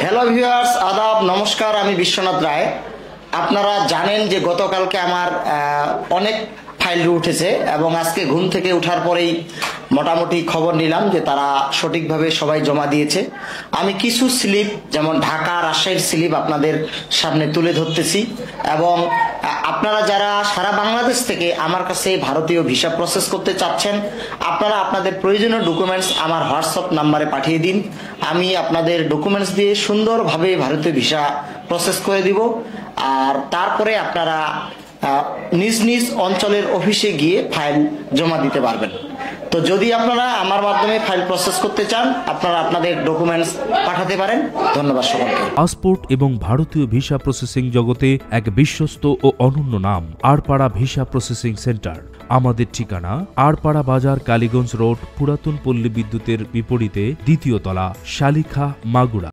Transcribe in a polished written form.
Hello viewers, আদাব, নমস্কার। আমি বিশ্বনাথ রায়। আপনারা জানেন যে গতকালকে আমার অনেক ফাইল উঠেছে এবং আজকে ঘুম থেকে ওঠার পরেই মোটামুটি খবর নিলাম যে তারা সঠিকভাবে সবাই জমা দিয়েছে। আমি কিছু স্লিপ, যেমন ঢাকা, রাজশাহীর স্লিপ আপনাদের সামনে তুলে ধরতেছি এবং আপনারা যারা সারা বাংলাদেশ থেকে আমার কাছে ভারতীয় ভিসা প্রসেস করতে চাচ্ছেন, আপনারা আপনাদের প্রয়োজনীয় ডকুমেন্টস আমার হোয়াটসঅ্যাপ নাম্বারে পাঠিয়ে দিন। আমি আপনাদের ডকুমেন্টস দিয়ে সুন্দরভাবে ভারতীয় ভিসা প্রসেস করে দিব। আর তারপরে আপনারা নিজ নিজ অঞ্চলের অফিসে গিয়ে ফাইল জমা দিতে পারবেন। তো যদি আপনারা আমার মাধ্যমে ফাইল প্রসেস করতে চান, আপনারা আপনাদের ডকুমেন্টস পাঠাতে পারেন। ধন্যবাদ সকলকে। পাসপোর্ট এবং ভারতীয় ভিসা প্রসেসিং জগতে এক বিশ্বস্ত ও অনন্য নাম আরপাড়া ভিসা প্রসেসিং সেন্টার। আমাদের ঠিকানা আরপাড়া বাজার, কালীগঞ্জ রোড, পুরাতন পল্লী বিদ্যুতের বিপরীতে, দ্বিতীয় তলা, শালিখা, মাগুরা।